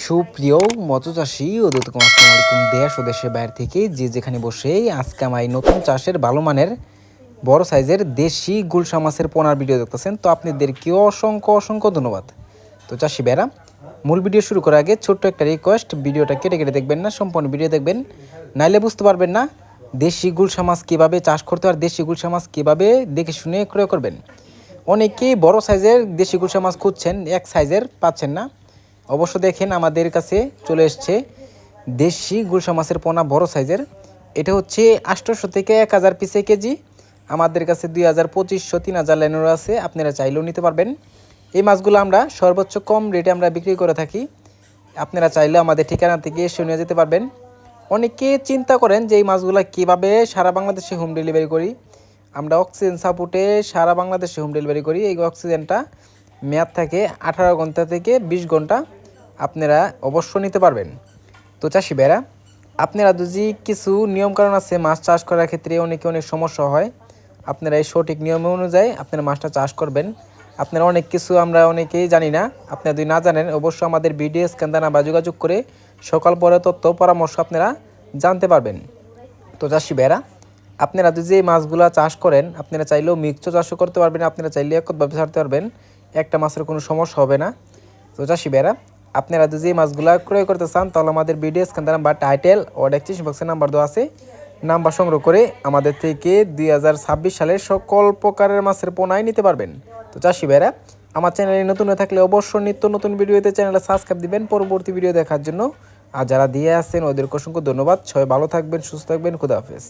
সুপ্রিয় মৎস্যচাষী ও দর্শক আসসালামু আলাইকুম। দেশ ও দেশের বাইরে থেকে যে যেখানে বসে আজকে আমার এই নতুন চাষের ভালো মানের বড় সাইজের দেশি গুলশা মাছের পোনার ভিডিও দেখতেছেন, তো আপনাদেরকে অসংখ্য অসংখ্য ধন্যবাদ। তো চাষি বেরা, মূল ভিডিও শুরু করার আগে ছোট্ট একটা রিকোয়েস্ট, ভিডিওটা কেটে কেটে দেখবেন না, সম্পূর্ণ ভিডিও দেখবেন, নাইলে বুঝতে পারবেন না দেশি গুলশা মাছ কীভাবে চাষ করতে হয় আর দেশি গুলশা মাছ কীভাবে দেখে শুনে ক্রয় করবেন। অনেকেই বড় সাইজের দেশি গুলশা মাছ খুঁজছেন, এক সাইজের পাচ্ছেন না। অবশ্য দেখেন আমাদের কাছে চলে এসছে দেশি গুলশা মাছের পোনা বড় সাইজের। এটা হচ্ছে 800 থেকে 1000 পিসে কেজি। আমাদের কাছে 2000, 2500, 3000 লাইনেরও আছে, আপনারা চাইলেও নিতে পারবেন। এই মাছগুলো আমরা সর্বোচ্চ কম রেটে আমরা বিক্রি করে থাকি, আপনারা চাইলেও আমাদের ঠিকানা থেকে এসে নিয়ে যেতে পারবেন। অনেকে চিন্তা করেন যে এই মাছগুলো কীভাবে সারা বাংলাদেশে হোম ডেলিভারি করি। আমরা অক্সিজেন সাপোর্টে সারা বাংলাদেশে হোম ডেলিভারি করি। এই অক্সিজেনটা মেয়াদ থাকে 18 ঘন্টা থেকে 20 ঘন্টা, আপনারা অবশ্য নিতে পারবেন। তো চাষি ভাইরা, আপনারা যদি কিছু নিয়মকানুন আছে মাছ চাষ করার ক্ষেত্রে, অনেক সমস্যা হয়, আপনারা এই সঠিক নিয়ম অনুযায়ী আপনারা মাছটা চাষ করবেন। আপনারা অনেক কিছু আমরা অনেকেই জানি না, আপনারা যদি না জানেন অবশ্যই আমাদের ভিডিও স্ক্যান বা যোগাযোগ করে সকাল পরে তথ্য পরামর্শ আপনারা জানতে পারবেন। তো চাষি ভাইরা, আপনারা যদি এই মাছগুলা চাষ করেন, আপনারা চাইলেও মিক্সও চাষও করতে পারবেন, আপনারা চাইলে একভাবে ছাড়তে পারবেন, একটা মাছের কোনো সমস্যা হবে না। তো চাষি ভাইরা, আপনারা যদি এই মাছগুলা ক্রয় করতে চান তাহলে আমাদের ভিডিও স্ক্যান বা টাইটেল ও ডেসক্রিপশন বক্সে নাম্বার দেওয়া আছে, নাম্বার সংগ্রহ করে আমাদের থেকে 2026 সালের সকল প্রকারের মাছের পোনাই নিতে পারবেন। তো চাষি ভাইরা, আমার চ্যানেলে নতুন হয়ে থাকলে অবশ্যই নিত্য নতুন ভিডিওতে চ্যানেলে সাবস্ক্রাইব দিবেন পরবর্তী ভিডিও দেখার জন্য। আর যারা দিয়ে আসছেন ওদেরকে অসংখ্য ধন্যবাদ। সবাই ভালো থাকবেন, সুস্থ থাকবেন, খুদা হাফেজ।